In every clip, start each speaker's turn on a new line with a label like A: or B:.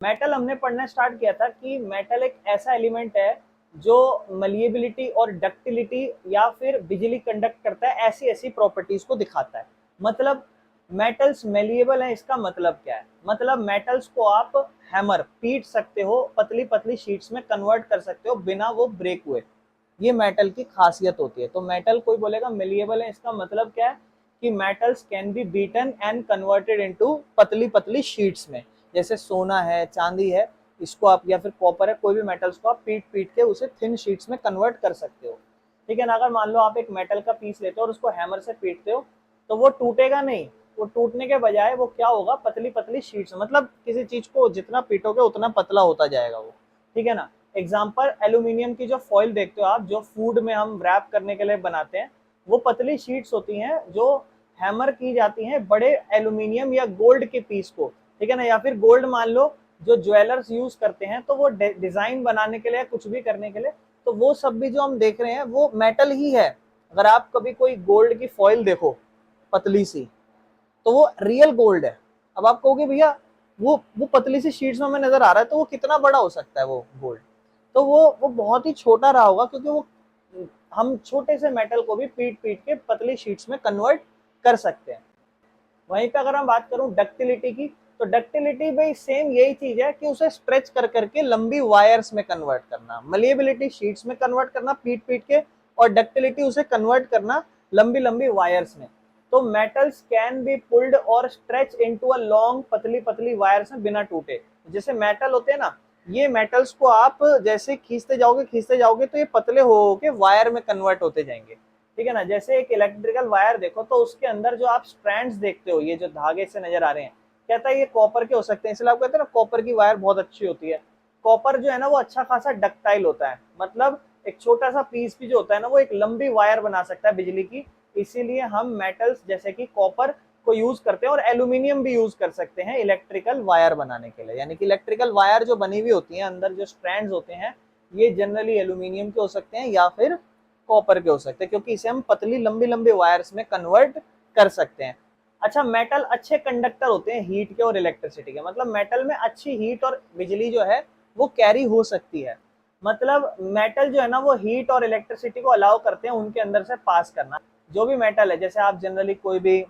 A: Metal हमने पढ़ना start किया था कि मेटल एक ऐसा एलिमेंट है जो मलिएबिलिटी और डक्टिलिटी या फिर बिजली कंडक्ट करता है, ऐसी ऐसी प्रॉपर्टीज को दिखाता है। मतलब मेटल्स मेलिएबल है, इसका मतलब क्या है? मतलब मेटल्स को आप हैमर पीट सकते हो, पतली पतली शीट्स में कन्वर्ट कर सकते हो बिना वो ब्रेक हुए। ये मेटल की खासियत होती है। तो मेटल कोई बोलेगा मेलिएबल है, इसका मतलब क्या है कि metals can be beaten and converted into पतली पतली शीट्स में। जैसे सोना है, चांदी है, इसको आप, या फिर कॉपर है, कोई भी मेटल्स को आप पीट पीट के उसे थिन शीट्स में कन्वर्ट कर सकते हो। ठीक है ना? अगर मान लो आप एक मेटल का पीस लेते हो और उसको हैमर से पीटते हो तो वो टूटेगा नहीं। वो टूटने के बजाय वो क्या होगा, पतली पतली शीट्स, मतलब किसी चीज को जितना पीटोगे उतना पतला होता जाएगा वो। ठीक है ना? एग्जाम्पल, एल्यूमिनियम की जो फॉइल देखते हो आप, जो फूड में हम रैप करने के लिए बनाते हैं, वो पतली शीट्स होती हैं जो हैमर की जाती हैं बड़े एल्यूमिनियम या गोल्ड के पीस को। ठीक है ना? या फिर गोल्ड मान लो, जो ज्वेलर्स यूज करते हैं तो वो डिजाइन बनाने के लिए, कुछ भी करने के लिए, तो वो सब भी जो हम देख रहे हैं वो मेटल ही है। अगर आप कभी कोई गोल्ड की फॉइल देखो पतली सी, तो वो रियल गोल्ड है। अब आप कहोगे भैया वो पतली सी शीट्स में हमें नजर आ रहा है, तो वो कितना बड़ा हो सकता है वो गोल्ड? तो वो बहुत ही छोटा रहा होगा, क्योंकि वो हम छोटे से मेटल को भी पीट पीट के पतली शीट्स में कन्वर्ट कर सकते हैं। वहीं पे अगर मैं बात करूं डक्टिलिटी की, तो डक्टिलिटी भाई सेम यही चीज है कि उसे स्ट्रेच कर करके लंबी वायर्स में कन्वर्ट करना। मलिएबिलिटी शीट्स में कन्वर्ट करना पीट पीट के, और डक्टिलिटी उसे कन्वर्ट करना लंबी लंबी वायर्स में। तो मेटल्स कैन बी पुल्ड और स्ट्रेच इनटू अ लॉन्ग, पतली पतली वायर्स में बिना टूटे। जैसे मेटल होते हैं ना, ये मेटल्स को आप जैसे खींचते जाओगे तो ये पतले हो के वायर में कन्वर्ट होते जाएंगे। ठीक है ना? जैसे एक इलेक्ट्रिकल वायर देखो, तो उसके अंदर जो आप स्ट्रैंड्स देखते हो, ये जो धागे से नजर आ रहे हैं, कहता है ये कॉपर के हो सकते हैं, इसलिए आप कहते हैं ना कॉपर की वायर बहुत अच्छी होती है। कॉपर जो है ना वो अच्छा खासा डक्टाइल होता है, मतलब एक छोटा सा पीस भी जो होता है ना वो एक लंबी वायर बना सकता है बिजली की। इसीलिए हम मेटल्स जैसे कि कॉपर को यूज करते हैं, और एल्यूमिनियम भी यूज कर सकते हैं इलेक्ट्रिकल वायर बनाने के लिए। यानी कि इलेक्ट्रिकल वायर जो बनी हुई होती है, अंदर जो स्ट्रैंड्स होते हैं, ये जनरली एल्यूमिनियम के हो सकते हैं या फिर कॉपर के हो सकते हैं, क्योंकि इसे हम पतली लंबी लंबी वायर्स में कन्वर्ट कर सकते हैं। अच्छा, मेटल अच्छे कंडक्टर होते हैं हीट के और इलेक्ट्रिसिटी के। मतलब मेटल में अच्छी हीट और बिजली जो है वो कैरी हो सकती है। मतलब मेटल जो है ना वो हीट और इलेक्ट्रिसिटी को अलाउ करते हैं उनके अंदर से पास करना। जो भी मेटल है, जैसे आप जनरली कोई भी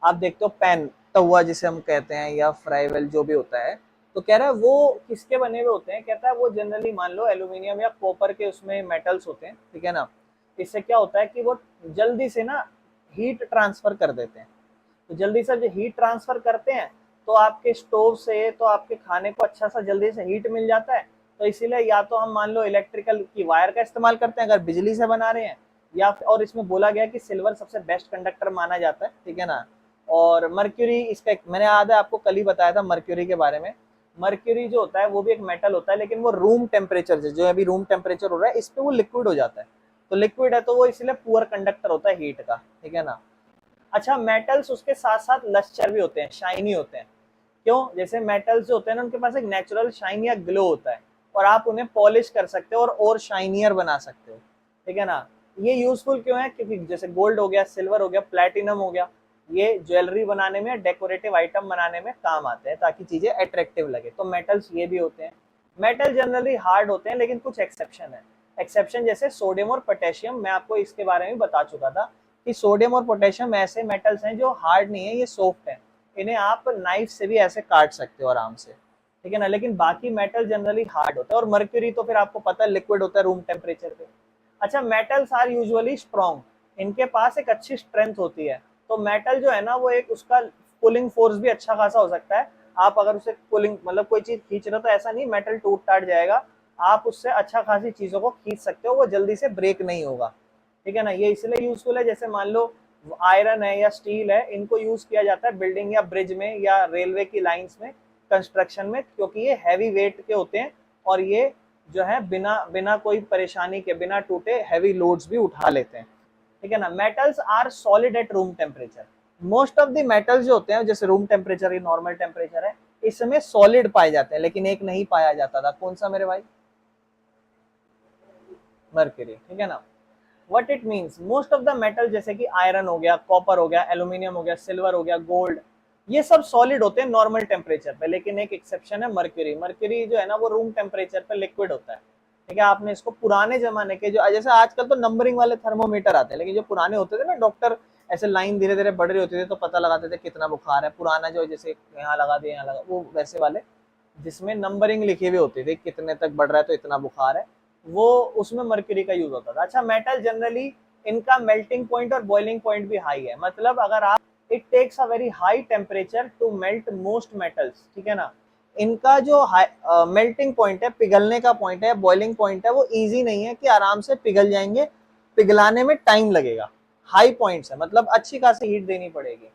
A: आप देखते हो पेन, तवा जिसे हम कहते हैं, या फ्राईवेल जो भी होता है, तो कह रहा है वो किसके बने हुए होते हैं? कहता है वो जनरली मान लो एल्यूमिनियम या कॉपर के उसमें मेटल्स होते हैं। ठीक है ना? इससे क्या होता है कि वो जल्दी से ना हीट ट्रांसफर कर देते हैं। तो जल्दी से जो हीट ट्रांसफर करते हैं, तो आपके स्टोव से तो आपके खाने को अच्छा सा जल्दी से हीट मिल जाता है। तो इसीलिए या तो हम मान लो इलेक्ट्रिकल की वायर का इस्तेमाल करते हैं अगर बिजली से बना रहे हैं, या और इसमें बोला गया कि सिल्वर सबसे बेस्ट कंडक्टर माना जाता है। ठीक है ना? और मर्क्यूरी, इसका मैंने याद है आपको कल ही बताया था मर्क्यूरी के बारे में। मर्क्यूरी जो होता है वो भी एक मेटल होता है, लेकिन वो रूम टेम्परेचर से, जो अभी रूम टेम्परेचर हो रहा है, इस पे वो लिक्विड हो जाता है। तो लिक्विड है तो वो इसलिए पुअर कंडक्टर होता है हीट का। ठीक है ना? अच्छा, मेटल्स उसके साथ साथ लस्टर भी होते हैं, शाइनी होते हैं। क्यों? जैसे मेटल्स जो होते हैं ना उनके पास एक नेचुरल शाइन या ग्लो होता है, और आप उन्हें पॉलिश कर सकते हो और शाइनियर बना सकते हो। ठीक है ना? ये यूजफुल क्यों है? क्योंकि जैसे गोल्ड हो गया, सिल्वर हो गया, प्लेटिनम हो गया, ये ज्वेलरी बनाने में, डेकोरेटिव आइटम बनाने में काम आते हैं ताकि चीजें अट्रैक्टिव लगे। तो मेटल्स ये भी होते हैं। मेटल जनरली हार्ड होते हैं, लेकिन कुछ एक्सेप्शन है। एक्सेप्शन जैसे सोडियम और पोटेशियम, मैं आपको इसके बारे में बता चुका था कि सोडियम और पोटेशियम ऐसे मेटल्स हैं जो हार्ड नहीं है, ये सॉफ्ट है। इन्हें आप नाइफ से भी ऐसे काट सकते हो आराम से। ठीक है ना? लेकिन बाकी मेटल जनरली हार्ड होता है। और मर्क्यूरी तो फिर आपको पता है लिक्विड होता है रूम टेम्परेचर पे। अच्छा, मेटल्स आर यूजुअली स्ट्रॉन्ग, इनके पास एक अच्छी स्ट्रेंथ होती है। तो मेटल जो है ना वो एक उसका पुलिंग फोर्स भी अच्छा खासा हो सकता है। आप अगर उसे पुलिंग, मतलब कोई चीज खींच रहे हो, तो ऐसा नहीं मेटल टूट टाट जाएगा, आप उससे अच्छा खासी चीजों को खींच सकते हो, वो जल्दी से ब्रेक नहीं होगा। ठीक है ना? ये इसलिए यूजफुल है, जैसे मान लो आयरन है या स्टील है, इनको यूज किया जाता है बिल्डिंग या ब्रिज में या रेलवे की लाइंस में, कंस्ट्रक्शन में, क्योंकि ये हैवी वेट के होते हैं, और ये जो है बिना बिना कोई परेशानी के, बिना टूटे हैवी लोड्स भी उठा लेते हैं। ठीक है ना? Metals are solid at room temperature. Most of the metals जो होते हैं, जैसे रूम टेम्परेचर ही नॉर्मल टेम्परेचर है, इसमें सॉलिड पाए जाते हैं, लेकिन एक नहीं पाया जाता था। कौन सा मेरे भाई? मर्क्यूरी। ठीक है ना? What it means, most of the metal जैसे कि आयरन हो गया, कॉपर हो गया, एल्यूमिनियम हो गया, सिल्वर हो गया, गोल्ड, ये सब सॉलिड होते हैं नॉर्मल टेम्परेचर पे, लेकिन एक एक्सेप्शन है मर्क्यूरी। मर्क्यूरी जो है ना वो रूम टेम्परेचर पे लिक्विड होता है। ठीक है, आपने इसको पुराने जमाने के जो, जैसे आजकल तो नंबरिंग वाले थर्मोमीटर आते हैं, लेकिन जो पुराने होते थे ना, डॉक्टर ऐसे लाइन धीरे धीरे बढ़ रही होती थी तो पता लगाते थे कितना बुखार है, पुराना जो जैसे यहाँ लगा दिया यहाँ लगा, वो वैसे वाले जिसमें नंबरिंग लिखी हुई होती थी कितने तक बढ़ रहा है तो इतना बुखार है, वो उसमें मर्क्यूरी का यूज होता था। अच्छा, मेटल जनरली इनका मेल्टिंग पॉइंट और बॉइलिंग पॉइंट भी हाई है। मतलब अगर आप, it takes a very high temperature to melt most metals, ठीक है ना। इनका जो मेल्टिंग पॉइंट है, पिघलने का पॉइंट है, बॉइलिंग पॉइंट है, वो इजी नहीं है कि आराम से पिघल जाएंगे, पिघलाने में टाइम लगेगा। हाई पॉइंट्स है, मतलब अच्छी खासी हीट देनी पड़ेगी।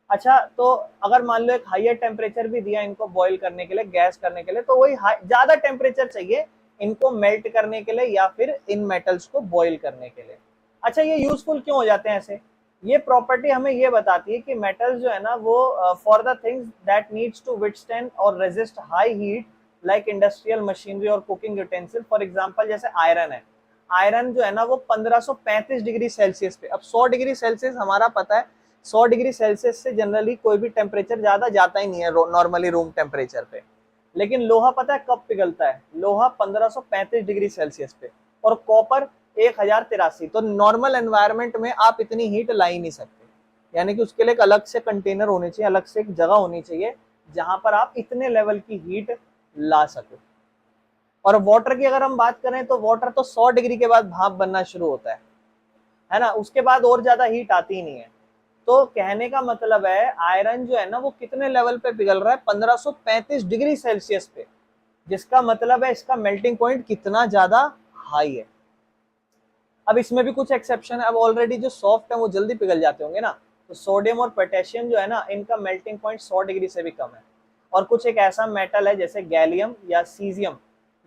A: अच्छा, तो अगर मान लो एक हाइयर टेम्परेचर भी दिया इनको बॉईल करने के लिए, गैस करने के लिए, तो वही ज्यादा टेम्परेचर चाहिए इनको मेल्ट करने के लिए या फिर इन मेटल्स को बॉईल करने के लिए। अच्छा, ये यूजफुल क्यों हो जाते हैं ऐसे? ये प्रॉपर्टी हमें ये बताती है कि मेटल्स जो है ना वो for the things that needs to withstand और resist high heat like industrial machinery और कुकिंग यूटेंसिल, फॉर एग्जांपल जैसे आयरन है। आयरन जो है ना वो 1535 डिग्री सेल्सियस पे, अब 100 डिग्री सेल्सियस हमारा पता है, 100 डिग्री सेल्सियस से जनरली कोई भी टेम्परेचर ज्यादा जाता ही नहीं है नॉर्मली रूम टेम्परेचर पे। लेकिन लोहा पता है कब पिघलता है? लोहा 1535 डिग्री सेल्सियस पे, और कॉपर 1083। तो नॉर्मल एनवायरनमेंट में आप इतनी हीट ला ही नहीं सकते, यानी कि उसके लिए एक अलग से कंटेनर होने चाहिए, अलग से एक जगह होनी चाहिए जहां पर आप इतने लेवल की हीट ला सको। और वाटर की अगर हम बात करें तो वाटर तो 100 डिग्री के बाद भाप बनना शुरू होता है ना, उसके बाद और ज्यादा हीट आती ही नहीं है। तो कहने का मतलब है आयरन जो है ना वो कितने लेवल पे पिघल रहा है? 1535 डिग्री सेल्सियस पे, जिसका मतलब है इसका मेल्टिंग पॉइंट कितना ज्यादा हाई है। अब इसमें भी कुछ एक्सेप्शन है, अब ऑलरेडी जो सॉफ्ट है वो जल्दी पिघल जाते होंगे ना, तो सोडियम और पोटेशियम जो है ना इनका मेल्टिंग पॉइंट 100 डिग्री से भी कम है। और कुछ एक ऐसा मेटल है जैसे गैलियम या सीजियम,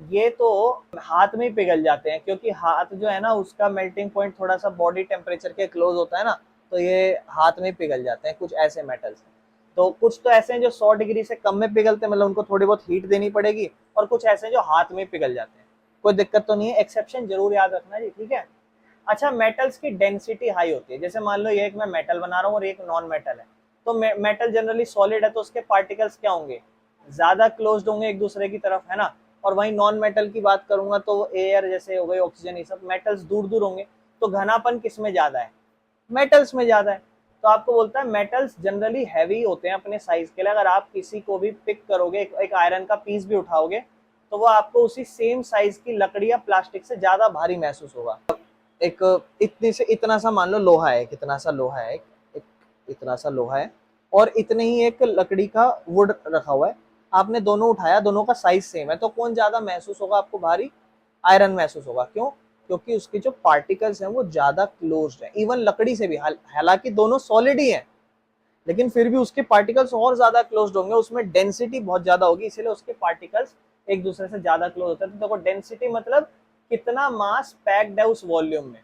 A: ये तो हाथ में ही पिघल जाते हैं, क्योंकि हाथ जो है ना उसका मेल्टिंग पॉइंट थोड़ा सा बॉडी टेम्परेचर के क्लोज होता है ना, तो ये हाथ में पिघल जाते हैं। कुछ ऐसे मेटल्स हैं, तो कुछ तो ऐसे हैं जो 100 डिग्री से कम में पिघलते हैं, मतलब उनको थोड़ी बहुत हीट देनी पड़ेगी, और कुछ ऐसे हैं जो हाथ में पिघल जाते हैं। कोई दिक्कत तो नहीं है, एक्सेप्शन जरूर याद रखना जी, ठीक है। अच्छा, मेटल्स की डेंसिटी हाई होती है, जैसे मान लो ये एक मैं मेटल बना रहा हूँ और एक नॉन मेटल है, तो मेटल जनरली सॉलिड है तो उसके पार्टिकल्स क्या होंगे? ज्यादा क्लोज्ड होंगे एक दूसरे की तरफ, है ना। और वहीं नॉन मेटल की बात करूंगा तो एयर जैसे हो गए, ऑक्सीजन, ये सब मेटल्स दूर दूर होंगे, तो घनापन किस में ज्यादा है? मेटल्स में ज्यादा है। तो आपको बोलता है मेटल्स जनरली हैवी होते हैं अपने साइज के लिए। अगर आप किसी को भी पिक करोगे, एक आयरन का पीस भी उठाओगे, तो वो आपको उसी सेम साइज की लकड़ी या प्लास्टिक से ज्यादा भारी महसूस होगा। एक इतने से इतना सा मान लो लोहा है, कितना सा लोहा है, एक इतना सा लोहा है, और इतने ही एक लकड़ी का वुड रखा हुआ है, आपने दोनों उठाया, दोनों का साइज सेम है, तो कौन ज्यादा महसूस होगा आपको भारी? आयरन महसूस होगा। क्यों? क्योंकि उसके जो पार्टिकल्स हैं वो ज्यादा क्लोज्ड हैं, इवन लकड़ी से भी। हालांकि दोनों सॉलिड ही हैं, लेकिन फिर भी उसके पार्टिकल्स और ज्यादा क्लोज्ड होंगे, उसमें डेंसिटी बहुत ज्यादा होगी, इसीलिए उसके पार्टिकल्स एक दूसरे से ज्यादा क्लोज होते हैं। तो देखो, डेंसिटी मतलब कितना मास पैक्ड है उस वॉल्यूम में।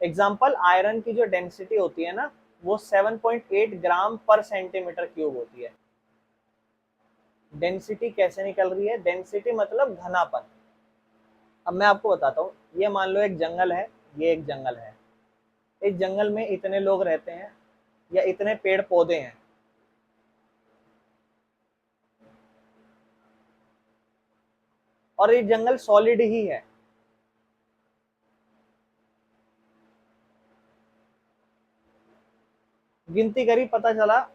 A: एग्जाम्पल, आयरन की जो डेंसिटी होती है ना वो 7.8 ग्राम पर सेंटीमीटर क्यूब होती है। डेंसिटी कैसे निकल रही है? डेंसिटी मतलब घनापन। अब मैं आपको बताता हूँ, ये मान लो एक जंगल है, ये एक जंगल है, इस जंगल में इतने लोग रहते हैं या इतने पेड़ पौधे हैं, और ये जंगल सॉलिड ही है। गिनती करी, पता चला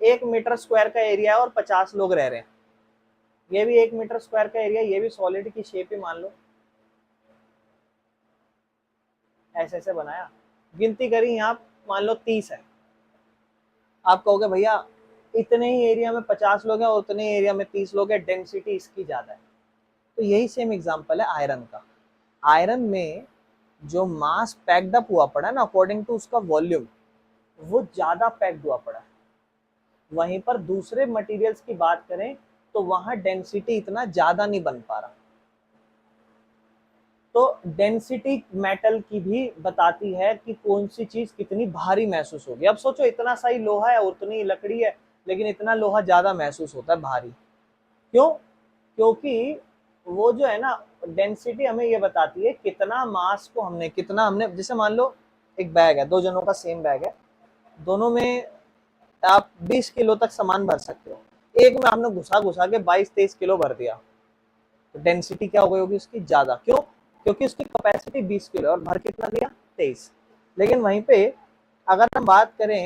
A: 1 मीटर स्क्वायर का एरिया है और 50 लोग रह रहे हैं। ये भी 1 मीटर स्क्वायर का एरिया, ये भी सॉलिड की शेप ही मान लो, ऐसे ऐसे बनाया। गिनती करी यहाँ मान लो 30 है। आप कहोगे भैया इतने ही एरिया में 50 लोग हैं और उतने ही एरिया में 30 लोग हैं, डेंसिटी इसकी ज्यादा है। तो यही सेम एग्जांपल है आयरन का। आयरन में जो मास पैक्ड अप हुआ पड़ा है ना अकॉर्डिंग टू उसका वॉल्यूम, वो ज्यादा पैक्ड हुआ पड़ा है। वहीं पर दूसरे मटेरियल्स की बात करें तो वहां डेंसिटी इतना ज्यादा नहीं बन पा रहा। तो डेंसिटी मेटल की भी बताती है कि कौन सी चीज कितनी भारी महसूस होगी। अब सोचो, इतना सा ही लोहा है, उतनी लकड़ी है, लेकिन इतना लोहा ज्यादा महसूस होता है भारी। क्यों? क्योंकि वो जो है ना डेंसिटी हमें ये बताती है कितना मास को हमने, कितना हमने, जैसे मान लो एक बैग है, दो जनों का सेम बैग है, दोनों में आप 20 किलो तक सामान भर सकते हो। एक में आपने घुसा घुसा के 22-23 किलो भर दिया, तो डेंसिटी क्या हो गई होगी उसकी ज्यादा। क्यों? क्योंकि उसकी कैपेसिटी 20 किलो और भर कितना दिया 23। लेकिन वहीं पे अगर हम बात करें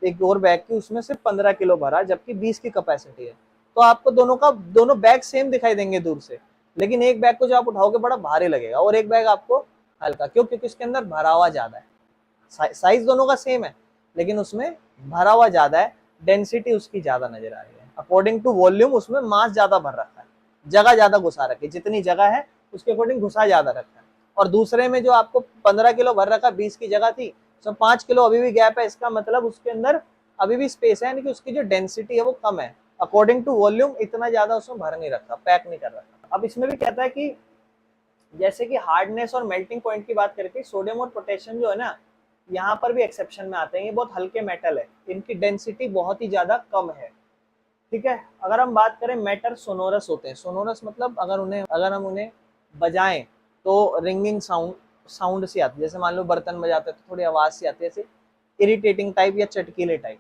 A: एक और बैग की, उसमें सिर्फ 15 किलो भरा जबकि 20 की कैपेसिटी है, तो आपको दोनों बैग सेम दिखाई देंगे दूर से, लेकिन एक बैग को जो आप उठाओगे बड़ा भारी लगेगा और एक बैग आपको हल्का। क्यों? क्योंकि इसके अंदर भरा हुआ ज्यादा है। साइज दोनों का सेम है लेकिन उसमें भरा हुआ ज्यादा है, डेंसिटी उसकी ज्यादा नजर आ रही है। अकॉर्डिंग टू वॉल्यूम उसमें मास ज्यादा भर रखा है, जगह ज्यादा घुसा रखी है, जितनी जगह है उसके अकॉर्डिंग घुसा ज्यादा रखा है। और दूसरे में जो आपको 15 किलो भर रखा, 20 की जगह थी, तो 5 किलो अभी भी गैप है। इसका मतलब उसके अंदर अभी भी स्पेस है, यानी कि उसकी जो डेंसिटी है वो कम है। अकॉर्डिंग टू वॉल्यूम इतना ज्यादा उसमें भर नहीं रखा, पैक नहीं कर रखा। अब इसमें भी कहता है कि जैसे कि हार्डनेस और मेल्टिंग पॉइंट की बात करके, सोडियम और पोटेशियम जो है ना, यहाँ पर भी एक्सेप्शन में आते हैं। ये बहुत हल्के मेटल है, इनकी डेंसिटी बहुत ही ज्यादा कम है। ठीक है। अगर हम बात करें, मेटल सोनोरस होते हैं। सोनोरस मतलब अगर हम उन्हें बजाएं तो रिंगिंग साउंड सी आती है। जैसे मान लो बर्तन बजाते हैं तो थोड़ी आवाज सी आती है, ऐसे इरिटेटिंग टाइप या चटकीले टाइप।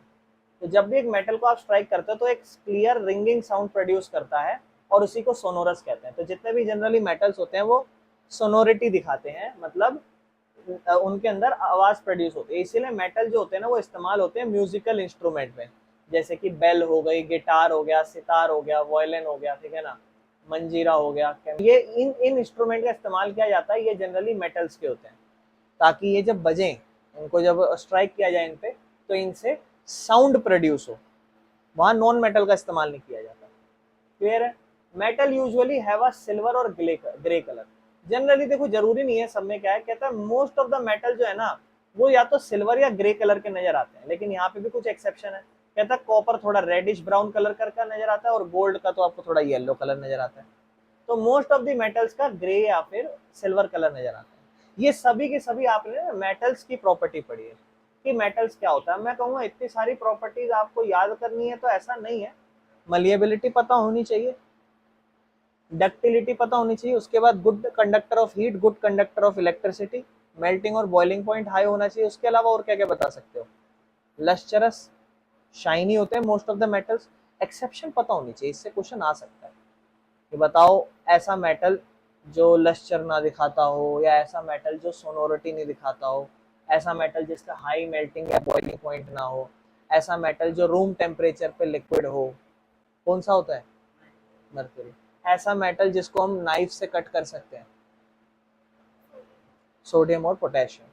A: तो जब भी एक मेटल को आप स्ट्राइक करते हो तो एक क्लियर रिंगिंग साउंड प्रोड्यूस करता है और उसी को सोनोरस कहते हैं। तो जितने भी जनरली मेटल्स होते हैं वो सोनोरिटी दिखाते हैं, मतलब उनके अंदर आवाज प्रोड्यूस होती है। इसीलिए मेटल जो होते हैं ना वो इस्तेमाल होते हैं म्यूजिकल इंस्ट्रूमेंट में, जैसे कि बेल हो गई, गिटार हो गया, सितार हो गया, वायलिन हो गया, ठीक है ना, मंजीरा हो गया। ये इन इंस्ट्रूमेंट का इस्तेमाल किया जाता है, ये जनरली मेटल्स के होते हैं, ताकि ये जब बजें, इनको जब स्ट्राइक किया जाए इन पे, तो इनसे साउंड प्रोड्यूस हो। वहां नॉन मेटल का इस्तेमाल नहीं किया जाता। क्लियर है? Metal usually have a silver और ग्रे कलर। जनरली देखो, जरूरी नहीं है सब में क्या है, कहता है मोस्ट ऑफ द मेटल जो है ना वो या तो सिल्वर या ग्रे कलर के नजर आते हैं, लेकिन यहाँ पे भी कुछ एक्सेप्शन है। कहता है कॉपर थोड़ा रेडिश ब्राउन कलर का नजर आता है और गोल्ड का तो आपको थोड़ा येलो कलर नजर आता है। तो मोस्ट ऑफ द मेटल्स का ग्रे या फिर सिल्वर कलर नजर आता है। ये सभी के सभी आपने मेटल्स की प्रॉपर्टी पढ़ी है कि मेटल्स क्या होता है। मैं कहूँगा इतनी सारी प्रॉपर्टीज आपको याद करनी है तो ऐसा नहीं है। मलिएबिलिटी पता होनी चाहिए, डक्टिलिटी पता होनी चाहिए, उसके बाद good conductor of heat, good conductor of electricity, melting और बॉइलिंग पॉइंट हाई होना चाहिए। उसके अलावा और क्या क्या बता सकते हो? लस्चरस, शाइनी होते हैं most of the metals. Exception पता होनी चाहिए, इससे क्वेश्चन आ सकता है कि बताओ ऐसा मेटल जो लस्चर ना दिखाता हो, या ऐसा मेटल जो सोनोरिटी नहीं दिखाता हो, ऐसा मेटल जिसका हाई मेल्टिंग या बॉइलिंग पॉइंट ना हो, ऐसा मेटल जो रूम टेम्परेचर पे लिक्विड हो। कौन सा होता है? मर्क्यूरी। ऐसा मेटल जिसको हम नाइफ से कट कर सकते हैं, सोडियम और पोटेशियम।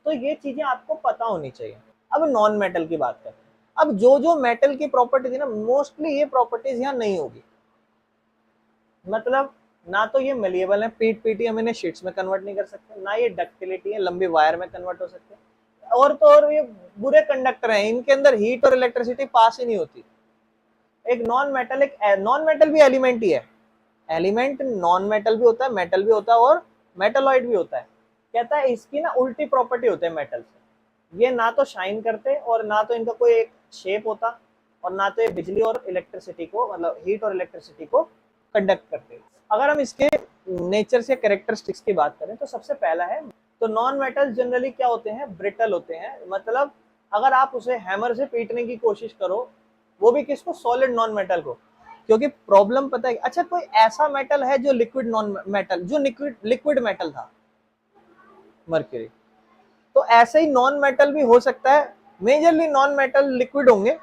A: तो ये चीजें आपको पता होनी चाहिए। अब नॉन मेटल की बात करते हैं। अब जो जो मेटल की प्रॉपर्टी थी ना, मोस्टली ये प्रॉपर्टीज यहाँ नहीं होगी। मतलब ना तो ये मलिएबल है, पीट हम इन्हें शीट्स में कन्वर्ट नहीं कर सकते, ना ये डक्टिलिटी है, लंबी वायर में कन्वर्ट हो सकते, और तो और ये बुरे कंडक्टर हैं, इनके अंदर हीट और इलेक्ट्रिसिटी पास ही नहीं होती। एक नॉन मेटल भी एलिमेंट ही है। एलिमेंट नॉन मेटल भी होता है, मेटल भी होता है और मेटलॉइड भी होता है। कहता है इसकी ना उल्टी प्रॉपर्टी होते हैं मेटल से, ये ना तो शाइन करते और ना तो इनका कोई एक शेप होता, और ना तो ये बिजली और इलेक्ट्रिसिटी को, मतलब हीट और इलेक्ट्रिसिटी को कंडक्ट करते। अगर हम इसके नेचर से कैरेक्टरिस्टिक्स की बात करें तो सबसे पहला है, तो नॉन मेटल जनरली क्या होते हैं? ब्रिटल होते हैं। मतलब अगर आप उसे हैमर से पीटने की कोशिश करो, वो भी किसको? सॉलिड नॉन मेटल को। क्योंकि प्रॉब्लम पता है, अच्छा कोई ऐसा मेटल है जो लिक्विड नॉन मेटल, जो लिक्विड मेटल था? मर्क्यूरी। तो ऐसे ही नॉन मेटल भी हो सकता है। मेजरली नॉन मेटल लिक्विड होंगे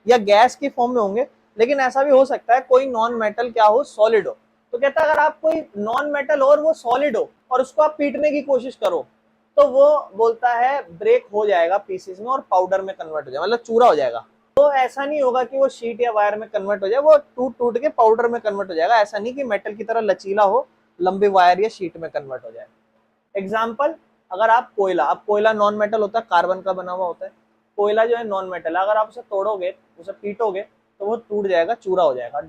A: या गैस की फॉर्म में होंगे, लेकिन ऐसा भी हो सकता है कोई नॉन मेटल क्या हो? सॉलिड हो। तो कहता है अगर आप कोई नॉन मेटल हो और वो सॉलिड हो और उसको आप पीटने की कोशिश करो, तो वो बोलता है ब्रेक हो जाएगा पीसेस में और पाउडर में कन्वर्ट हो जाएगा, मतलब चूरा हो जाएगा। तो ऐसा नहीं होगा कि वो शीट या वायर में कन्वर्ट हो जाए, वो टूट टूट के पाउडर में कन्वर्ट हो जाएगा। ऐसा नहीं कि मेटल की तरह लचीला हो, लंबी वायर या शीट में कन्वर्ट हो जाए। एग्जाम्पल, अगर आप कोयला नॉन मेटल होता है, कार्बन का बना हुआ होता है। कोयला जो है नॉन मेटल है, अगर आप उसे तोड़ोगे, उसे पीटोगे, तो वो टूट जाएगा, चूरा हो जाएगा।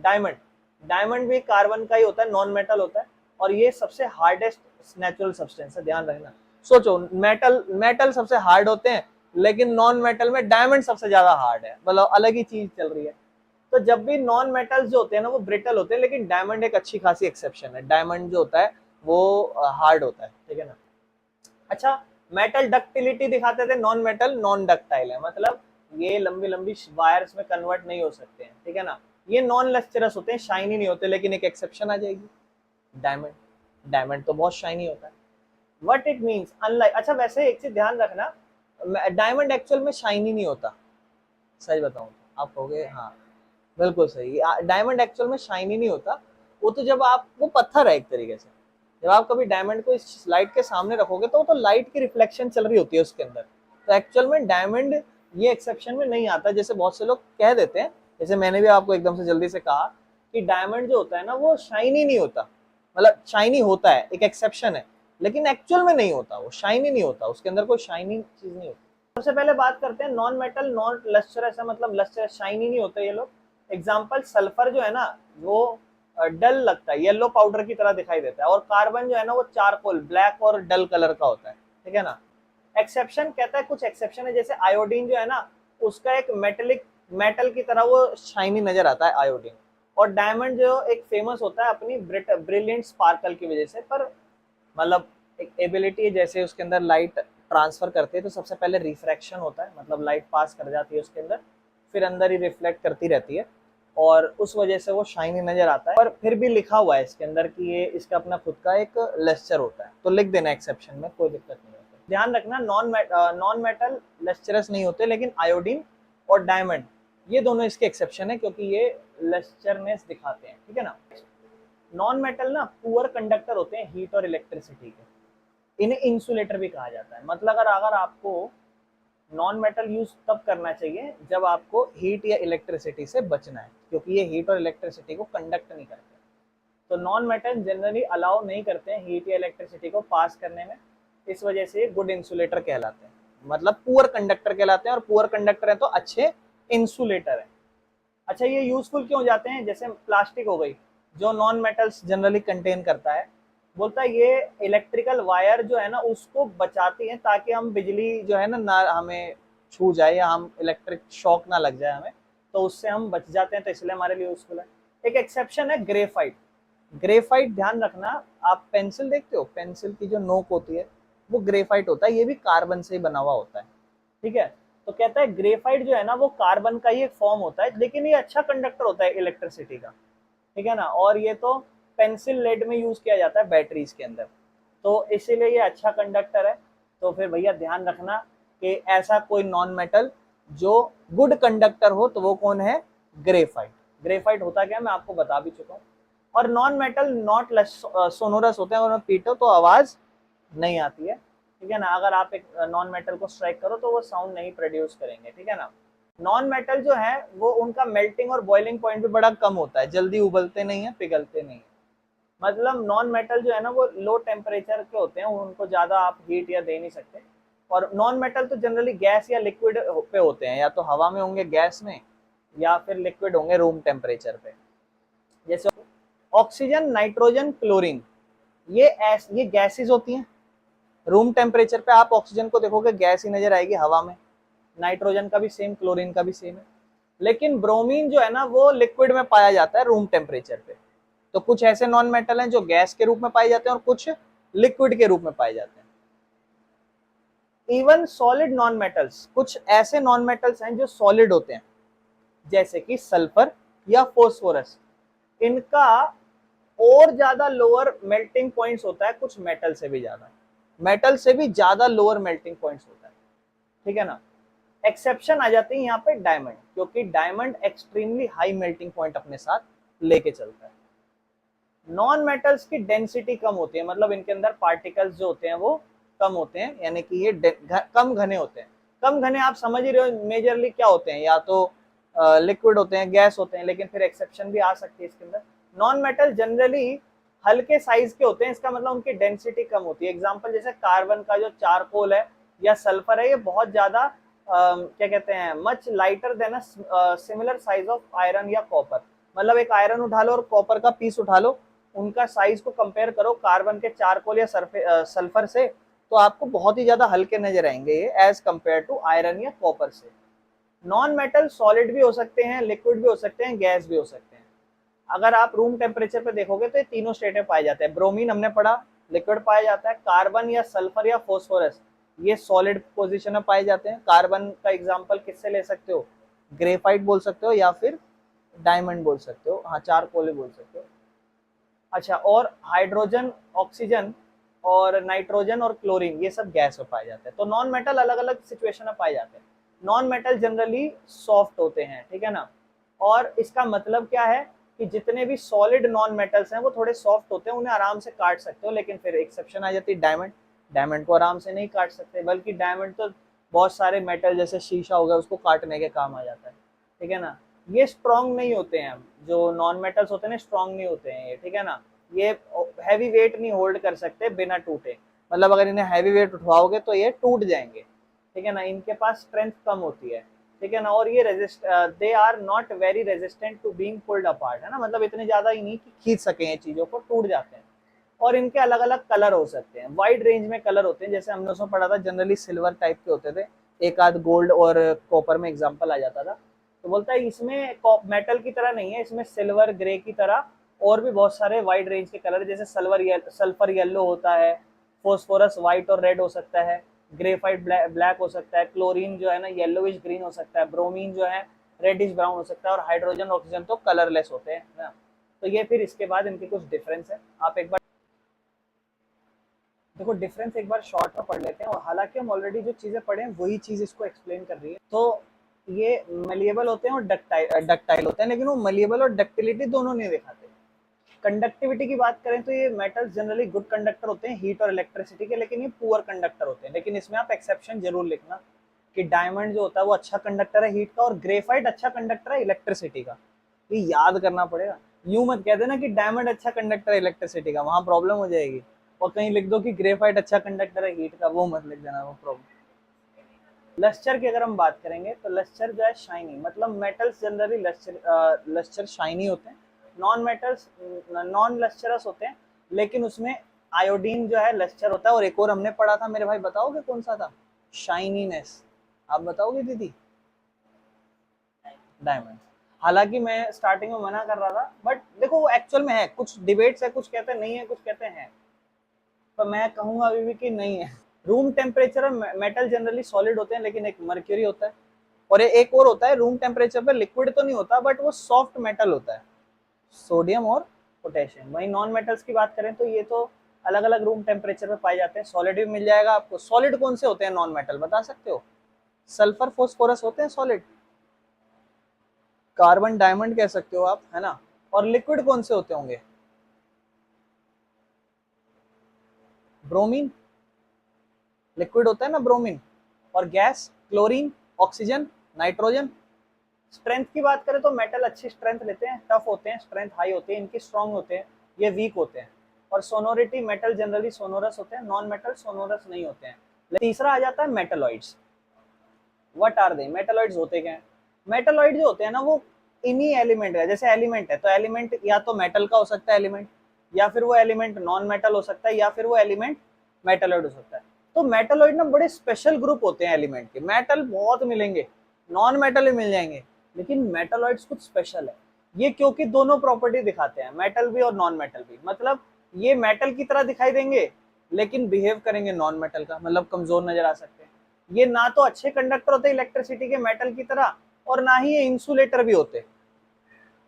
A: डायमंड भी कार्बन का ही होता है, नॉन मेटल होता है, और ये सबसे हार्डेस्ट नेचुरल सब्सटेंस है, ध्यान रखना। सोचो, मेटल सबसे हार्ड होते हैं, लेकिन नॉन मेटल में डायमंड सबसे ज्यादा हार्ड है, मतलब अलग ही चीज चल रही है। तो जब भी नॉन मेटल्स जो होते हैं ना वो ब्रिटल होते हैं, लेकिन डायमंड एक अच्छी खासी एक्सेप्शन है। डायमंड जो होता है वो हार्ड होता है, ठीक है ना। अच्छा, मेटल डक्टिलिटी दिखाते थे, नॉन मेटल नॉन डक्टाइल है, मतलब ये लंबी लंबी वायर्स में कन्वर्ट नहीं हो सकते हैं, ठीक है ना। ये नॉन लस्टरस होते हैं, शाइनी नहीं होते, लेकिन एक एक्सेप्शन आ जाएगी, डायमंड। डायमंड तो बहुत शाइनी होता है। व्हाट इट मींस अनलाइक, अच्छा वैसे एक चीज ध्यान रखना, डायमंड एक्चुअल में शाइनी नहीं होता, सच बताऊं तो आप कहोगे हाँ बिल्कुल सही, डायमंड एक्चुअल में शाइनी नहीं होता। वो तो जब आप, वो पत्थर है एक तरीके से, जब आप कभी डायमंड को इस लाइट के सामने रखोगे तो वो तो लाइट की रिफ्लेक्शन चल रही होती है उसके अंदर। तो एक्चुअल में डायमंड ये एक्सेप्शन में नहीं आता, जैसे बहुत से लोग कह देते हैं, जैसे मैंने भी आपको एकदम से जल्दी से कहा कि डायमंड जो होता है ना वो शाइनी नहीं होता, मतलब शाइनी होता है, एक एक्सेप्शन है, लेकिन एक्चुअल में नहीं होता, वो शाइनी नहीं होता, उसके अंदर कोई शाइनिंग चीज नहीं होती। सबसे पहले बात करते हैं नॉन मेटल नॉन लस्टरस, मतलब लस्टर शाइनी नहीं होते ये लोग। एग्जांपल सल्फर जो है ना वो डल लगता है, येलो पाउडर की तरह दिखाई देता है, और कार्बन जो है ना वो चारकोल ब्लैक और डल कलर का होता है, ठीक है ना। एक्सेप्शन कहता है, कुछ एक्सेप्शन है, जैसे आयोडीन जो है ना उसका एक मेटेलिक मेटल की तरह वो शाइनी नजर आता है आयोडीन। और डायमंड जो एक फेमस होता है अपनी ब्रिलियंट स्पार्कल की वजह से, पर मतलब एक एबिलिटी है, जैसे उसके अंदर लाइट ट्रांसफर करते हैं तो सबसे पहले रिफ्रैक्शन होता है, मतलब लाइट पास कर जाती है उसके अंदर, फिर अंदर ही रिफ्लेक्ट करती रहती है, और उस वजह से वो शाइनी नजर आता है। पर फिर भी लिखा हुआ है इसके अंदर कि ये इसका अपना खुद का एक लेस्चर होता है, तो लिख देना एक्सेप्शन में, कोई दिक्कत नहीं होती। ध्यान रखना नॉन मेटल लेस्चरस नहीं होते, लेकिन आयोडीन और डायमंड ये दोनों इसके एक्सेप्शन है, क्योंकि ये लेस्चरनेस दिखाते हैं, ठीक है ना। नॉन मेटल ना पुअर कंडक्टर होते हैं हीट और इलेक्ट्रिसिटी के, इन्हें इंसुलेटर भी कहा जाता है। मतलब अगर आपको नॉन मेटल यूज तब करना चाहिए जब आपको हीट या इलेक्ट्रिसिटी से बचना है, क्योंकि ये हीट और इलेक्ट्रिसिटी को कंडक्ट नहीं करते। तो नॉन मेटल जनरली अलाउ नहीं करते हैं हीट या इलेक्ट्रिसिटी को पास करने में, इस वजह से गुड इंसुलेटर कहलाते हैं, मतलब पुअर कंडक्टर कहलाते हैं, और पुअर कंडक्टर है तो अच्छे इंसुलेटर है। अच्छा ये यूजफुल क्यों हो जाते हैं, जैसे प्लास्टिक हो गई जो नॉन मेटल्स जनरली कंटेन करता है, बोलता है ये इलेक्ट्रिकल वायर जो है ना उसको बचाती है, ताकि हम बिजली जो है ना हमें छू जाए या हम इलेक्ट्रिक शॉक ना लग जाए हमें, तो उससे हम बच जाते हैं, तो इसलिए हमारे लिए यूजफुल है। एक एक्सेप्शन है ग्रेफाइट। ग्रेफाइट ध्यान रखना, आप पेंसिल देखते हो, पेंसिल की जो नोक होती है वो ग्रेफाइट होता है, ये भी कार्बन से ही बना हुआ होता है, ठीक है। तो कहता है ग्रेफाइट जो है ना वो कार्बन का ही एक फॉर्म होता है, लेकिन ये अच्छा कंडक्टर होता है इलेक्ट्रिसिटी का, ठीक है ना। और ये तो पेंसिल लेड में यूज किया जाता है बैटरीज के अंदर, तो इसीलिए ये अच्छा कंडक्टर है। तो फिर भैया ध्यान रखना कि ऐसा कोई नॉन मेटल जो गुड कंडक्टर हो तो वो कौन है, ग्रेफाइट। ग्रेफाइट होता क्या मैं आपको बता भी चुका हूँ। और नॉन मेटल नॉट सोनोरस होते हैं, अगर पीटो तो आवाज नहीं आती है, ठीक है ना। अगर आप एक नॉन मेटल को स्ट्राइक करो तो वो साउंड नहीं प्रोड्यूस करेंगे, ठीक है ना। नॉन मेटल जो है वो उनका मेल्टिंग और बॉइलिंग पॉइंट भी बड़ा कम होता है, जल्दी उबलते नहीं है, पिघलते नहीं है। मतलब नॉन मेटल जो है ना वो लो टेम्परेचर के होते हैं, उनको ज्यादा आप हीट या दे नहीं सकते। और नॉन मेटल तो जनरली गैस या लिक्विड पे होते हैं, या तो हवा में होंगे गैस में, या फिर लिक्विड होंगे रूम टेम्परेचर पे। जैसे ऑक्सीजन, नाइट्रोजन, क्लोरीन, ये गैसेस होती हैं। रूम टेम्परेचर पे आप ऑक्सीजन को देखोगे गैस ही नजर आएगी हवा में, नाइट्रोजन का भी सेम, क्लोरीन का भी सेम है। लेकिन ब्रोमीन जो है ना वो लिक्विड में पाया जाता है रूम टेम्परेचर पे। तो कुछ ऐसे नॉन मेटल हैं जो गैस के रूप में पाए जाते हैं और कुछ लिक्विड के रूप में पाए जाते हैं। इवन सॉलिड नॉन मेटल्स, कुछ ऐसे नॉन मेटल्स हैं जो सॉलिड होते हैं, जैसे कि सल्फर या फोस्फोरस। इनका और ज्यादा लोअर मेल्टिंग पॉइंट्स होता है, कुछ मेटल से भी ज्यादा, मेटल से भी ज्यादा लोअर मेल्टिंग पॉइंट्स होता है, ठीक है ना। एक्सेप्शन आ जाती है यहाँ पे डायमंड, क्योंकि diamond extremely high melting point अपने साथ लेके चलता है। नॉन मेटल्स की डेंसिटी कम होती है, मतलब इनके अंदर पार्टिकल्स जो होते हैं वो कम होते हैं, यानी कि ये कम घने होते हैं। कम घने आप समझ ही रहे हो मेजरली क्या होते हैं, या तो लिक्विड होते हैं, गैस होते हैं, लेकिन फिर एक्सेप्शन भी आ सकती है इसके अंदर। नॉन मेटल जनरली हल्के साइज के होते हैं, इसका मतलब उनकी डेंसिटी कम होती है। एग्जांपल जैसे कार्बन का जो चारकोल है या सल्फर है, ये बहुत ज्यादा क्या कहते हैं, much lighter than a similar size of iron या कॉपर। मतलब एक आयरन उठा लो और कॉपर का पीस उठा लो, उनका साइज को कंपेयर करो कार्बन के चारकोल या सल्फर से, तो आपको बहुत ही ज्यादा हल्के नजर आएंगे ये एज कंपेयर टू आयरन या कॉपर से। नॉन मेटल सॉलिड भी हो सकते हैं, लिक्विड भी हो सकते हैं, गैस भी हो सकते हैं। अगर आप रूम टेम्परेचर पे देखोगे तो ये तीनों स्टेट में पाए जाते हैं। ब्रोमीन हमने पढ़ा लिक्विड पाया जाता है, कार्बन या सल्फर या फोस्फोरस ये सॉलिड पोजीशन में पाए जाते हैं। कार्बन का एग्जांपल किससे ले सकते हो, ग्रेफाइट बोल सकते हो या फिर डायमंड बोल सकते हो, हाँ चारकोल बोल सकते हो। अच्छा, और हाइड्रोजन, ऑक्सीजन और नाइट्रोजन और क्लोरीन ये सब गैस में पाए जाते हैं। तो नॉन मेटल अलग अलग सिचुएशन में पाए जाते हैं। नॉन मेटल जनरली सॉफ्ट होते हैं, ठीक है ना। और इसका मतलब क्या है कि जितने भी सॉलिड नॉन मेटल्स हैं वो थोड़े सॉफ्ट होते हैं, उन्हें आराम से काट सकते हो। लेकिन फिर एक्सेप्शन आ जाती है डायमंड, डायमंड को आराम से नहीं काट सकते, बल्कि डायमंड तो बहुत सारे मेटल जैसे शीशा हो गया उसको काटने के काम आ जाता है, ठीक है ना। ये स्ट्रॉन्ग नहीं होते हैं, जो नॉन मेटल्स होते हैं ना स्ट्रॉन्ग नहीं होते हैं ये, ठीक है ना। ये हैवी वेट नहीं होल्ड कर सकते बिना टूटे, मतलब अगर इन्हें हैवी वेट उठवाओगे तो ये टूट जाएंगे, ठीक है ना। इनके पास स्ट्रेंथ कम होती है, ठीक है ना। और ये they are not very resistant to being pulled apart, है ना, मतलब इतने ज्यादा ही नहीं कि खींच सके ये चीजों को, टूट जाते हैं। और इनके अलग अलग कलर हो सकते हैं, वाइड रेंज में कलर होते हैं, जैसे हमने उसमें पढ़ा था जनरली सिल्वर टाइप के होते थे, एक आध गोल्ड और कॉपर में एग्जांपल आ जाता था। तो बोलता है इसमें मेटल की तरह नहीं है, इसमें सिल्वर ग्रे की तरह और भी बहुत सारे वाइड रेंज के कलर, जैसे सल्फर येलो होता है, फोस्फोरस व्हाइट और रेड हो सकता है, ग्रेफाइट ब्लैक हो सकता है, क्लोरीन जो है ना येलोइश ग्रीन हो सकता है, ब्रोमीन जो है रेडिश ब्राउन हो सकता है, और हाइड्रोजन ऑक्सीजन तो कलरलेस होते हैं ना। तो ये फिर इसके बाद इनके कुछ डिफरेंस है, आप एक बार देखो डिफरेंस एक बार शॉर्ट में पढ़ लेते हैं। और हालांकि हम ऑलरेडी जो चीजें पढ़े हैं वही चीज इसको एक्सप्लेन कर रही है। तो ये मलिएबल होते हैं और डक्टाइल होते हैं, लेकिन वो मलिएबल और डक्टिलिटी दोनों नहीं दिखाते। कंडक्टिविटी की बात करें तो ये मेटल्स जनरली गुड कंडक्टर होते हैं हीट और इलेक्ट्रिसिटी के, लेकिन ये पुअर कंडक्टर होते हैं। लेकिन इसमें आप एक्सेप्शन जरूर लिखना कि डायमंड जो होता है वो अच्छा कंडक्टर है हीट का, और ग्रेफाइट अच्छा कंडक्टर है इलेक्ट्रिसिटी का। ये याद करना पड़ेगा, यूं मत कह देना कि डायमंड अच्छा कंडक्टर है इलेक्ट्रिसिटी का, वहां प्रॉब्लम हो जाएगी। और कहीं लिख दो कि ग्रेफाइट अच्छा कंडक्टर है हीट का, वो मत लिख देना, वो प्रॉब्लम। लस्टर की अगर हम बात करेंगे तो लस्टर जो है शाइनी, मतलब मेटल्स जनरली लस्टर शाइनी होते हैं। नॉन मेटल्स नॉन लस्टरस होते हैं, लेकिन उसमें आयोडीन जो है लस्टर होता है। और एक और हमने पढ़ा था, मेरे भाई बताओगे कौन सा था, शाइनीनेस, आप बताओगे दीदी, डायमंड। हालांकि मैं स्टार्टिंग में मना कर रहा था, बट देखो वो एक्चुअल में है, कुछ डिबेट्स है, कुछ कहते हैं नहीं है, कुछ कहते हैं, तो मैं कहूंगा अभी भी कि नहीं है। रूम टेम्परेचर में मेटल जनरली सॉलिड होते हैं, लेकिन एक मर्क्यूरी होता है, और एक और होता है रूम टेम्परेचर पे लिक्विड तो नहीं होता बट वो सॉफ्ट मेटल होता है, सोडियम और पोटेशियम। वहीं नॉन मेटल्स की बात करें तो ये तो अलग अलग रूम टेम्परेचर पे पाए जाते हैं। सॉलिड भी मिल जाएगा आपको। सॉलिड कौन से होते हैं नॉन मेटल, बता सकते हो? सल्फर फोस्फोरस होते हैं सॉलिड, कार्बन डायमंड कह सकते हो आप, है ना। और लिक्विड कौन से होते होंगे? ब्रोमीन, लिक्विड होता है ना ब्रोमीन। और gas, chlorine, oxygen, nitrogen. Strength की बात करें तो मेटल अच्छी स्ट्रेंथ लेते हैं, टफ होते हैं, स्ट्रेंथ हाई होती है इनकी, स्ट्रॉन्ग होते हैं, ये वीक होते हैं। और सोनोरिटी, मेटल जनरली सोनोरस होते हैं, नॉन मेटल सोनोरस नहीं होते हैं। तीसरा आ जाता है metalloids. What are they? Metalloids होते क्या है? मेटलॉइड जो होते हैं ना वो इन्हीं एलिमेंट है, जैसे एलिमेंट है तो एलिमेंट या तो मेटल का हो सकता है एलिमेंट, या फिर वो एलिमेंट नॉन मेटल हो सकता है, या फिर वो एलिमेंट मेटलॉइड हो सकता है। तो मेटलॉइड ना बड़े स्पेशल ग्रुप होते हैं एलिमेंट के। मेटल बहुत मिलेंगे, नॉन मेटल भी मिल जाएंगे, लेकिन मेटलॉइड्स कुछ स्पेशल है। ये क्योंकि दोनों प्रॉपर्टी दिखाते हैं, मेटल भी और नॉन मेटल भी। मतलब ये मेटल की तरह दिखाई देंगे लेकिन बिहेव करेंगे नॉन मेटल का, मतलब कमजोर नजर आ सकते हैं। ये ना तो अच्छे कंडक्टर होते इलेक्ट्रिसिटी के मेटल की तरह, और ना ही ये इंसुलेटर भी होते।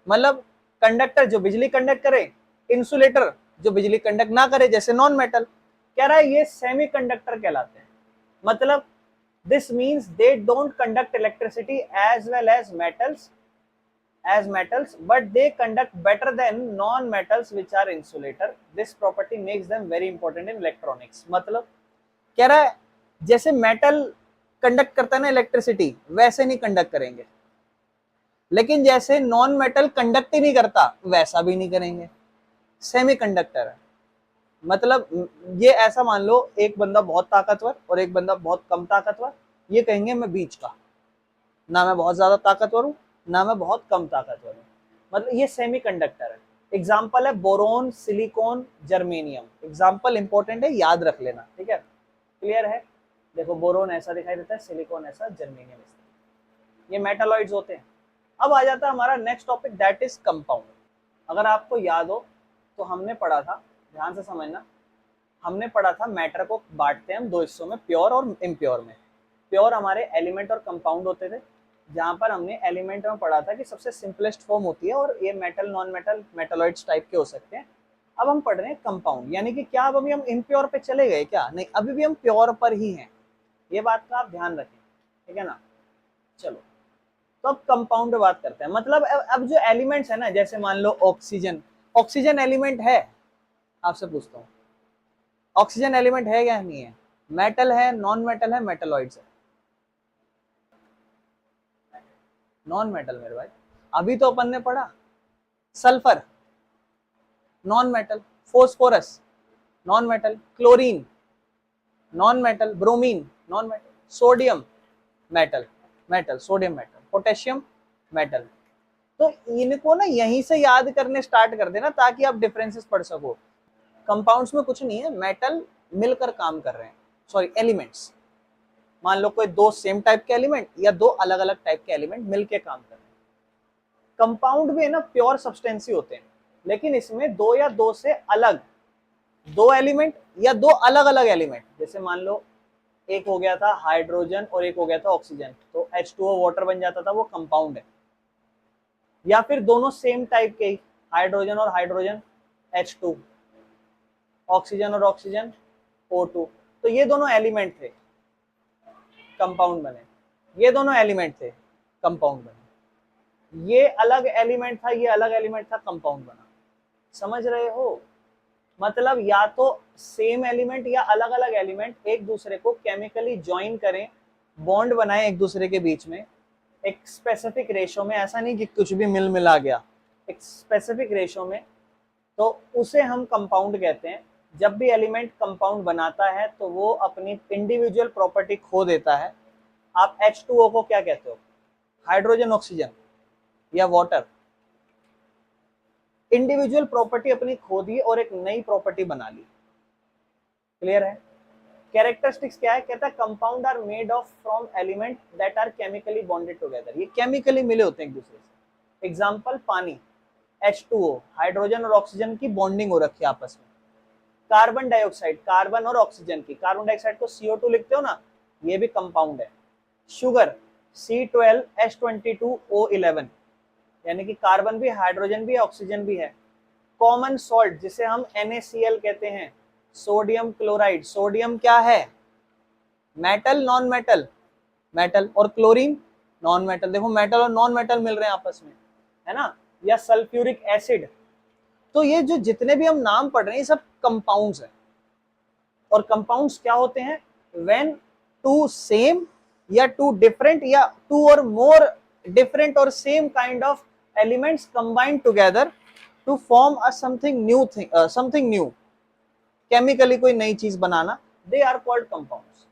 A: मतलब कंडक्टर जो बिजली कंडक्ट करे, इंसुलेटर जो बिजली कंडक्ट ना करे, जैसे नॉन मेटल। कह रहा है ये सेमी कंडक्टर कहलाते हैं। मतलब this means they don't conduct electricity as well as metals, but they conduct better than non-metals which are insulator. This property makes them very important in electronics. मतलब कह रहा है जैसे मेटल कंडक्ट करता है ना इलेक्ट्रिसिटी, वैसे नहीं कंडक्ट करेंगे, लेकिन जैसे नॉन मेटल कंडक्ट ही नहीं करता वैसा भी नहीं करेंगे, सेमी कंडक्टर है। मतलब ये ऐसा मान लो, एक बंदा बहुत ताकतवर और एक बंदा बहुत कम ताकतवर, ये कहेंगे मैं बीच का, ना मैं बहुत ज्यादा ताकतवर हूँ ना मैं बहुत कम ताकतवर हूँ, मतलब ये सेमी कंडक्टर है। एग्जाम्पल है boron, silicon, germanium. Example important है, याद रख लेना, ठीक है, क्लियर है। देखो बोरोन ऐसा दिखाई देता है, सिलिकॉन ऐसा, जर्मेनियम ऐसा, ये मेटलॉइड्स होते हैं। अब आ जाता है हमारा next topic, that is compound. अगर आपको याद हो तो हमने पढ़ा था, ध्यान से समझना, हमने पढ़ा था मैटर को बांटते हैं हम दो हिस्सों में, प्योर और इम्प्योर में। प्योर हमारे एलिमेंट और कंपाउंड होते थे, जहां पर हमने एलिमेंट में पढ़ा था कि सबसे सिंपलेस्ट फॉर्म होती है और ये metal, non metal, metalloids type के हो सकते हैं। अब हम पढ़ रहे हैं कंपाउंड, यानी कि क्या अब अभी हम इम्प्योर पे चले गए क्या? नहीं, अभी भी हम प्योर पर ही हैं, ये बात का आप ध्यान रखें, ठीक है ना। चलो, तो अब कंपाउंड बात करते हैं। मतलब अब जो एलिमेंट्स है ना, जैसे मान लो ऑक्सीजन, ऑक्सीजन एलिमेंट है? आपसे पूछता हूँ, ऑक्सीजन एलिमेंट है क्या? नहीं है। मेटल है, नॉन मेटल है, मेटलॉइड्स है? नॉन मेटल मेरे भाई, अभी तो अपन ने पढ़ा। Sulphur non metal, phosphorus non metal, chlorine non metal, bromine non metal, sodium metal, metal sodium metal, potassium metal. तो इनको ना यहीं से याद करने स्टार्ट कर देना ताकि आप डिफरेंसेस पढ़ सको। कंपाउंड्स में कुछ नहीं है, मेटल मिलकर काम कर रहे हैं, सॉरी एलिमेंट्स। मान लो कोई दो सेम टाइप के एलिमेंट या दो अलग अलग टाइप के एलिमेंट मिलके काम कर रहे हैं। कंपाउंड भी है ना प्योर सब्सटेंस ही होते हैं, लेकिन इसमें दो या दो से अलग, दो एलिमेंट या दो अलग अलग एलिमेंट, जैसे मान लो एक हो गया था हाइड्रोजन और एक हो गया था ऑक्सीजन, तो H2O वाटर बन जाता था, वो कंपाउंड है। या फिर दोनों सेम टाइप के, हाइड्रोजन और हाइड्रोजन H2, ऑक्सीजन और ऑक्सीजन O2, तो ये दोनों एलिमेंट थे, कंपाउंड बने। ये दोनों एलिमेंट थे, कंपाउंड बने। ये अलग एलिमेंट था, ये अलग एलिमेंट था, कंपाउंड बना। समझ रहे हो? मतलब या तो सेम एलिमेंट या अलग अलग एलिमेंट एक दूसरे को केमिकली ज्वाइन करें, बॉन्ड बनाए एक दूसरे के बीच में एक स्पेसिफिक रेशो में, ऐसा नहीं कि कुछ भी मिल मिला गया, एक स्पेसिफिक रेशो में, तो उसे हम कंपाउंड कहते हैं। जब भी एलिमेंट कंपाउंड बनाता है तो वो अपनी इंडिविजुअल प्रॉपर्टी खो देता है। आप H2O को क्या कहते हो? हाइड्रोजन, ऑक्सीजन या वाटर? इंडिविजुअल प्रॉपर्टी अपनी खो दी और एक नई प्रॉपर्टी बना ली। क्लियर है? कैरेक्टरिस्टिक्स क्या है? कहता है compound are made of from element that are chemically bonded together. ये केमिकली मिले होते हैं एक दूसरे से। एग्जांपल पानी, H2O, हाइड्रोजन और ऑक्सीजन की बॉन्डिंग हो रखी है आपस में। कार्बन डाइऑक्साइड, कार्बन और ऑक्सीजन की, कार्बन डाइऑक्साइड को CO2 लिखते हो ना, ये भी कंपाउंड है। शुगर C12H22O11, यानी कि कार्बन भी, हाइड्रोजन भी, ऑक्सीजन भी है। कॉमन सॉल्ट जिसे हम NaCl कहते हैं, सोडियम क्लोराइड, सोडियम क्या है? Metal, non metal? मेटल। और क्लोरीन नॉन मेटल। देखो मेटल और नॉन मेटल मिल रहे हैं आपस में, है ना। या सल्फ्यूरिक एसिड। तो ये जो जितने भी हम नाम पढ़ रहे हैं ये सब कंपाउंड्स हैं। और कंपाउंड्स क्या होते हैं? व्हेन टू सेम या टू डिफरेंट या टू और मोर डिफरेंट और same kind of elements combined together to form a something new thing, something new, chemically कोई नई चीज बनाना, दे आर कॉल्ड कंपाउंड्स।